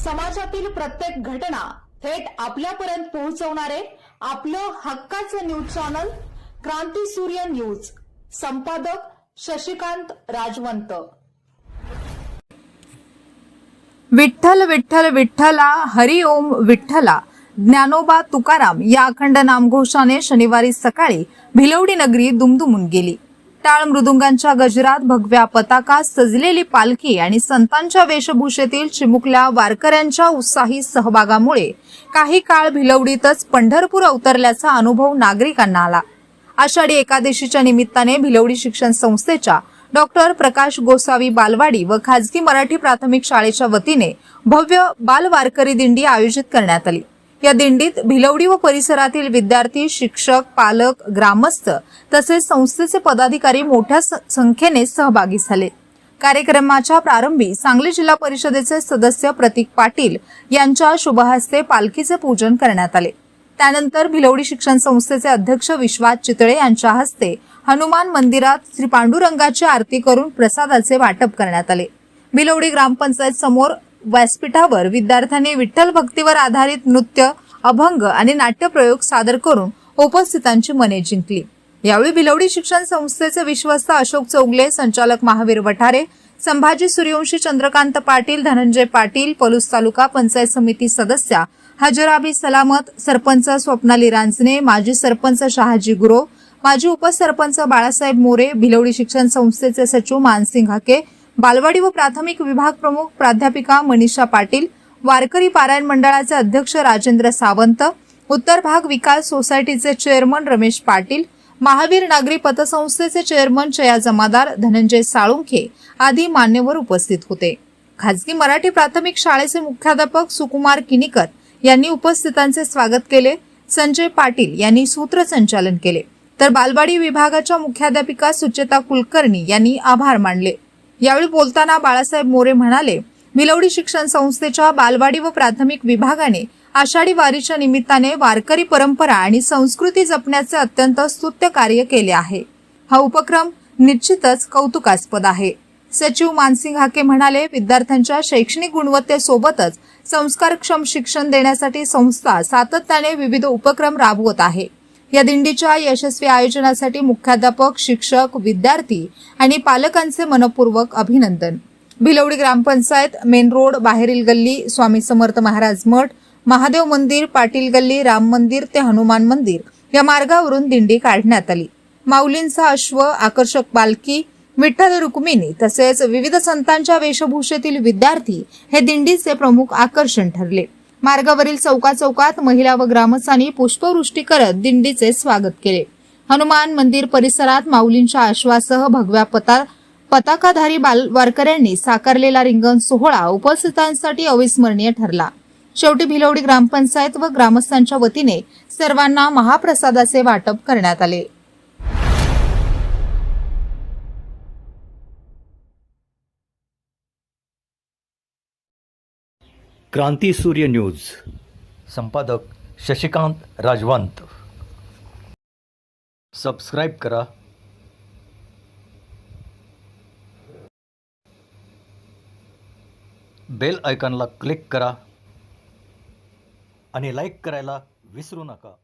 समाजातील प्रत्येक घटना थेट आपल्यापर्यंत पोहोचवणारे आपलं हक्काचं न्यूज चॅनल क्रांती सूर्य न्यूज. संपादक शशिकांत राजवंत. विठ्ठल विठ्ठल विठ्ठला हरि ओम विठ्ठला ज्ञानोबा तुकाराम या अखंड नामघोषाने शनिवारी सकाळी भिलवडी नगरी दुमदुमून गेली. टाळ मृदुंगांच्या गजरात भगव्या पताका सजलेली पालखी आणि संतांच्या वेशभूषेतील चिमुकल्या वारकऱ्यांच्या उत्साही सहभागामुळे काही काळ भिलवडीतच पंढरपूर अवतरल्याचा अनुभव नागरिकांना आला. आषाढी एकादशीच्या निमित्ताने भिलवडी शिक्षण संस्थेच्या डॉक्टर प्रकाश गोसावी बालवाडी व खाजगी मराठी प्राथमिक शाळेच्या वतीने भव्य बाल वारकरी दिंडी आयोजित करण्यात आली. या दिंडीत भिलवडी व परिसरातील विद्यार्थी, शिक्षक, पालक, ग्रामस्थ तसेच संस्थेचे पदाधिकारी मोठ्या संख्येने सहभागी झाले. कार्यक्रमाच्या प्रारंभी सांगली जिल्हा परिषदेचे सदस्य प्रतीक पाटील यांच्या शुभहस्ते पालखीचे पूजन करण्यात आले. त्यानंतर भिलवडी शिक्षण संस्थेचे अध्यक्ष विश्वास चितळे यांच्या हस्ते हनुमान मंदिरात श्री पांडुरंगाची आरती करून प्रसादाचे वाटप करण्यात आले. भिलवडी ग्रामपंचायत समोर व्यासपीठावर विद्यार्थ्यांनी विठ्ठल भक्तीवर आधारित नृत्य, अभंग आणि नाट्यप्रयोग सादर करून उपस्थितांची मने जिंकली. यावेळी भिलवडी शिक्षण संस्थेचे विश्वस्त अशोक चौगले, संचालक महावीर वठारे, संभाजी सूर्यवंशी, चंद्रकांत पाटील, धनंजय पाटील, पलूस तालुका पंचायत समिती सदस्या हजराबी सलामत, सरपंच स्वप्नाली रांजणे, माजी सरपंच शहाजी गुरव, माजी उपसरपंच बाळासाहेब मोरे, भिलवडी शिक्षण संस्थेचे सचिव मानसिंग हाके, बालवाडी व प्राथमिक विभाग प्रमुख प्राध्यापिका मनीषा पाटील, वारकरी पारायण मंडळाचे अध्यक्ष राजेंद्र सावंत, उत्तर भाग विकास सोसायटीचे चेअरमन रमेश पाटील, महावीर नागरी पतसंस्थेचे चेअरमन चया जमादार, धनंजय साळुंखे आदी मान्यवर उपस्थित होते. खाजगी मराठी प्राथमिक शाळेचे मुख्याध्यापक सुकुमार किनीकर यांनी उपस्थितांचे स्वागत केले. संजय पाटील यांनी सूत्रसंचालन केले, तर बालवाडी विभागाच्या मुख्याध्यापिका सुचेता कुलकर्णी यांनी आभार मानले. यावेळी बोलताना बाळासाहेब मोरे म्हणाले, भिलवडी शिक्षण संस्थेच्या बालवाडी व प्राथमिक विभागाने आषाढी वारीच्या निमित्ताने वारकरी परंपरा आणि संस्कृती जपण्याचे अत्यंत स्तुत्य कार्य केले आहे. हा उपक्रम निश्चितच कौतुकास्पद आहे. सचिव मानसिंग हाके म्हणाले, विद्यार्थ्यांच्या शैक्षणिक गुणवत्तेसोबतच संस्कारक्षम शिक्षण देण्यासाठी संस्था सातत्याने विविध उपक्रम राबवत आहे. या दिंडीच्या यशस्वी आयोजनासाठी मुख्याध्यापक, शिक्षक, विद्यार्थी आणि पालकांचे मनपूर्वक अभिनंदन. भिलवडी ग्रामपंचायत, मेन रोड, बाहेरील गल्ली, स्वामी समर्थ महाराज मठ, महादेव मंदिर, पाटील गल्ली, राम मंदिर ते हनुमान मंदिर या मार्गावरून दिंडी काढण्यात आली. माऊलींचा अश्व, आकर्षक पालखी, विठ्ठल रुक्मिणी तसेच विविध संतांच्या वेशभूषेतील विद्यार्थी हे दिंडीचे प्रमुख आकर्षण ठरले. मार्गावरील चौकात महिला व ग्रामस्थांनी पुष्पवृष्टी करत दिंडीचे स्वागत केले. हनुमान मंदिर परिसरात माऊलींच्या अश्वासह भगव्या पताकाधारी वारकऱ्यांनी साकारलेला रिंगण सोहळा उपस्थितांसाठी अविस्मरणीय ठरला. शेवटी भिलवडी ग्रामपंचायत व ग्रामस्थांच्या वतीने सर्वांना महाप्रसादाचे वाटप करण्यात आले. क्रांती सूर्य न्यूज. संपादक शशिकांत राजवंत. सबस्क्राईब करा, बेल आयकॉनला क्लिक करा आणि लाईक करायला विसरू नका.